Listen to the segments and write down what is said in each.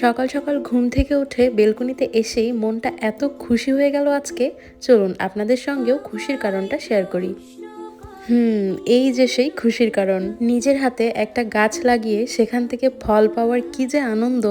সকাল সকাল ঘুম থেকে উঠে বেলকনিতে এসেই মনটা এত খুশি হয়ে গেল আজকে। চলুন আপনাদের সঙ্গেও খুশির কারণটা শেয়ার করি। এই যে সেই খুশির কারণ, নিজের হাতে একটা গাছ লাগিয়ে সেখান থেকে ফল পাওয়ার কি যে আনন্দ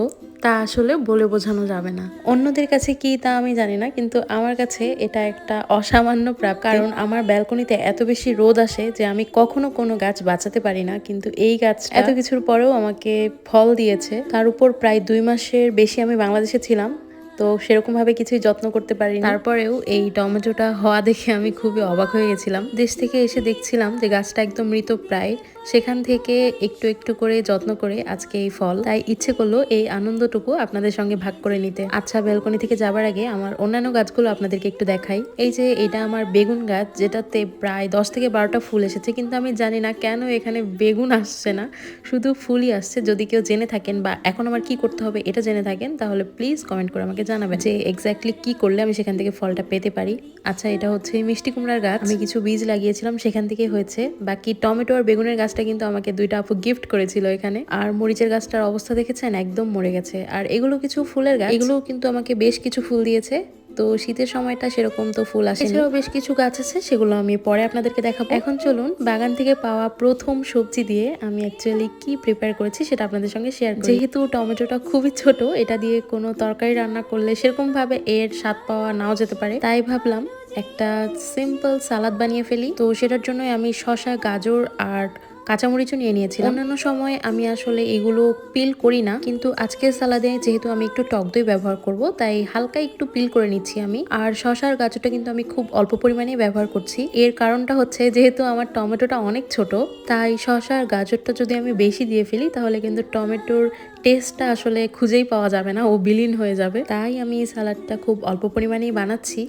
তা আসলে বলে বোঝানো যাবে না। অন্যদের কাছে কি তা আমি জানি না, কিন্তু আমার কাছে এটা একটা অসামান্য প্রাপ্তি। কারণ আমার ব্যালকনিতে এত বেশি রোদ আসে যে আমি কখনো কোনো গাছ বাঁচাতে পারি না, কিন্তু এই গাছ এত কিছুর পরেও আমাকে ফল দিয়েছে। তার উপর প্রায় 2 মাসের বেশি আমি বাংলাদেশে ছিলাম, তো সেরকম ভাবে কিছুই যত্ন করতে পারিনি। তারপরেও এই টমেটোটা হওয়া দেখে আমি খুবই অবাক হয়ে গেছিলাম। দেশ থেকে এসে দেখছিলাম যে গাছটা একদম মৃত প্রায়, সেখান থেকে একটু একটু করে যত্ন করে আজকে এই ফল। তাই ইচ্ছে করলো এই আনন্দটুকু আপনাদের সঙ্গে ভাগ করে নিতে। আচ্ছা, ব্যালকনি থেকে যাবার আগে আমার অন্যান্য গাছগুলো আপনাদেরকে একটু দেখাই। এই যে এটা আমার বেগুন গাছ, যেটাতে প্রায় 10 থেকে 12টা ফুল এসেছে, কিন্তু আমি জানি না কেন এখানে বেগুন আসছে না, শুধু ফুলই আসছে। যদি কেউ জেনে থাকেন বা এখন আমার কি করতে হবে এটা জেনে থাকেন, তাহলে প্লিজ কমেন্ট করে আমাকে জানাবেন যে এক্স্যাক্টলি কি করলে আমি সেখান থেকে ফলটা পেতে পারি। আচ্ছা, এটা হচ্ছে মিষ্টি কুমড়ার গাছ। আমি কিছু বীজ লাগিয়েছিলাম, সেখান থেকে হয়েছে। বাকি টমেটো আর বেগুনের গাছটা কিন্তু আমাকে 2টা আপু গিফট করেছিল এখানে। আর মরিচের গাছটার অবস্থা দেখেছেন, একদম মরে গেছে। আর এগুলো কিছু ফুলের গাছ, এগুলোও কিন্তু আমাকে বেশ কিছু ফুল দিয়েছে। তো শীতের সময়টা সেরকম তো ফুল আসে, এছাড়াও বেশ কিছু গাছ আছে, সেগুলো আমি পরে আপনাদেরকে দেখাবো। এখন চলুন বাগান থেকে পাওয়া প্রথম সবজি দিয়ে আমি অ্যাকচুয়ালি কি প্রিপেয়ার করেছি সেটা আপনাদের সঙ্গে শেয়ার করি। যেহেতু টমেটোটা খুবই ছোট, এটা দিয়ে কোনো তরকারি রান্না করলে সেরকম ভাবে এর স্বাদ পাওয়া নাও যেতে পারে, তাই ভাবলাম একটা সিম্পল সালাদ বানিয়ে ফেলি। তো সেটার জন্য আমি শসা, গাজর আর কাঁচামরিচও নিয়ে নিয়েছি। অন্যান্য সময় আমি আসলে এগুলো পিল করি না, কিন্তু আজকের সালাদে যেহেতু আমি একটু টক দই ব্যবহার করব, তাই হালকা একটু পিল করে নিচ্ছি আমি। আর শসার গাজরটা কিন্তু আমি খুব অল্প পরিমাণে ব্যবহার করছি। এর কারণটা হচ্ছে যেহেতু আমার টমেটোটা অনেক ছোট, তাই শসার গাজরটা যদি আমি বেশি দিয়ে ফেলি তাহলে কিন্তু টমেটোর টেস্টটা আসলে খুঁজেই পাওয়া যাবে না, ও বিলীন হয়ে যাবে। তাই আমি এই সালাদটা খুব অল্প পরিমাণেই বানাচ্ছি।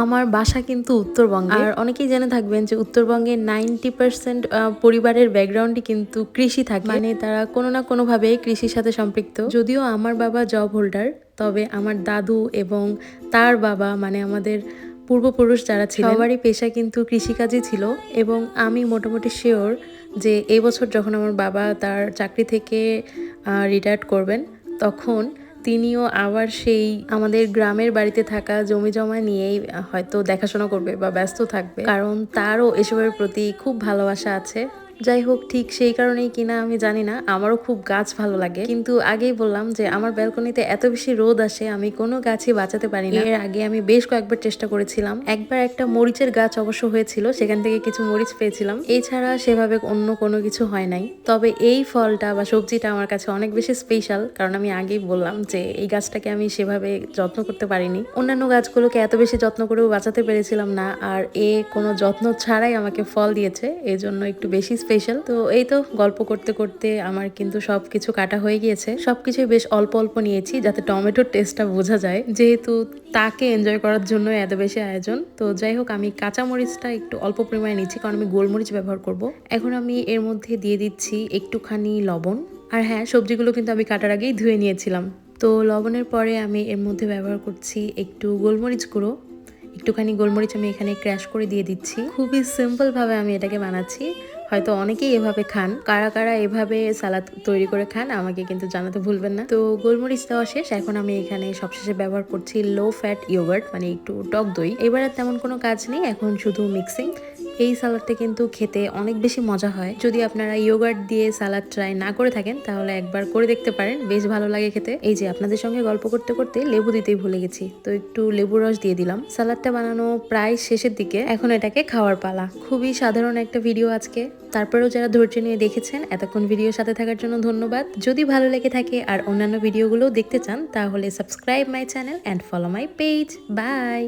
আমার বাসা কিন্তু উত্তরবঙ্গে, আর অনেকেই জেনে থাকবেন যে উত্তরবঙ্গে 90% পরিবারের ব্যাকগ্রাউন্ডই কিন্তু কৃষি থাকে, মানে তারা কোনো না কোনো ভাবে কৃষির সাথে সম্পৃক্ত। যদিও আমার বাবা জব হোল্ডার, তবে আমার দাদু এবং তার বাবা, মানে আমাদের পূর্বপুরুষ যারা ছিল, সবারই পেশা কিন্তু কৃষিকাজই ছিল। এবং আমি মোটামুটি শিওর যে এই বছর যখন আমার বাবা তার চাকরি থেকে রিটায়ার্ড করবেন, তখন তিনিও আবার সেই আমাদের গ্রামের বাড়িতে থাকা জমি জমা নিয়েই হয়তো দেখাশোনা করবে বা ব্যস্ত থাকবে, কারণ তারও এসবের প্রতি খুব ভালোবাসা আছে। যাই হোক, ঠিক সেই কারণেই কিনা আমি জানি না, আমারও খুব গাছ ভালো লাগে। কিন্তু আগেই বললাম যে আমার ব্যালকনিতে এত বেশি রোদ আসে, আমি কোনো গাছই বাঁচাতে পারি না। এর আগে আমি বেশ কয়েকবার চেষ্টা করেছিলাম। একবার একটা মরিচের গাছ অবশ্য হয়েছিল, সেখান থেকে কিছু মরিচ পেয়েছিলাম। এছাড়া সেভাবে অন্য কোনো কিছু হয় নাই। তবে এই ফলটা বা সবজিটা আমার কাছে অনেক বেশি স্পেশাল, কারণ আমি আগেই বললাম যে এই গাছটাকে আমি সেভাবে যত্ন করতে পারিনি। অন্যান্য গাছগুলোকে এত বেশি যত্ন করেও বাঁচাতে পেরেছিলাম না, আর কোনো যত্ন ছাড়াই আমাকে ফল দিয়েছে, এই জন্য একটু বেশি স্পেশাল। তো এই তো গল্প করতে করতে আমার কিন্তু সবকিছু কাটা হয়ে গিয়েছে। সবকিছু বেশ অল্প অল্প নিয়েছি যাতে টমেটোর টেস্টটা বোঝা যায়, যেহেতু তাকে এনজয় করার জন্য এত বেশি আয়োজন। তো যাই হোক, আমি কাঁচা মরিচটা একটু অল্প পরিমাণে নিচ্ছি, কারণ আমি গোলমরিচ ব্যবহার করব। এখন আমি এর মধ্যে দিয়ে দিচ্ছি একটুখানি লবণ। আর হ্যাঁ, সবজিগুলো কিন্তু আমি কাটার আগেই ধুয়ে নিয়েছিলাম। তো লবণের পরে আমি এর মধ্যে ব্যবহার করছি একটু গোলমরিচ গুঁড়ো। একটুখানি গোলমরিচ আমি এখানে ক্র্যাশ করে দিয়ে দিচ্ছি। খুবই সিম্পল ভাবে আমি এটাকে বানাচ্ছি। হয়তো অনেকেই এভাবে খান, কারা কারা এভাবে সালাদ তৈরি করে খান আমাকে কিন্তু জানাতে ভুলবেন না। তো গোলমরিচ দেওয়া শেষ, এখন আমি এখানে সবশেষে ব্যবহার করছি লো ফ্যাট ইয়োগার্ট, মানে একটু টক দই। এবার আর তেমন কোনো কাজ নেই, এখন শুধু মিক্সিং। এই সালাদটা কিন্তু খেতে অনেক বেশি মজা হয়। যদি আপনারা ইয়োগার্ট দিয়ে সালাদ ট্রাই না করে থাকেন তাহলে একবার করে দেখতে পারেন, বেশ ভালো লাগে খেতে। এই যে আপনাদের সঙ্গে গল্প করতে করতে লেবু দিতেই ভুলে গেছি, তো একটু লেবু রস দিয়ে দিলাম। সালাদটা বানানো প্রায় শেষের দিকে, এখন এটাকে খাওয়ার পালা। খুবই সাধারণ একটা ভিডিও আজকে, তারপরেও যারা ধৈর্য নিয়ে দেখেছেন এতক্ষণ ভিডিওর সাথে থাকার জন্য ধন্যবাদ। যদি ভালো লেগে থাকে আর অন্যান্য ভিডিওগুলো দেখতে চান তাহলে subscribe my channel and follow my page. By.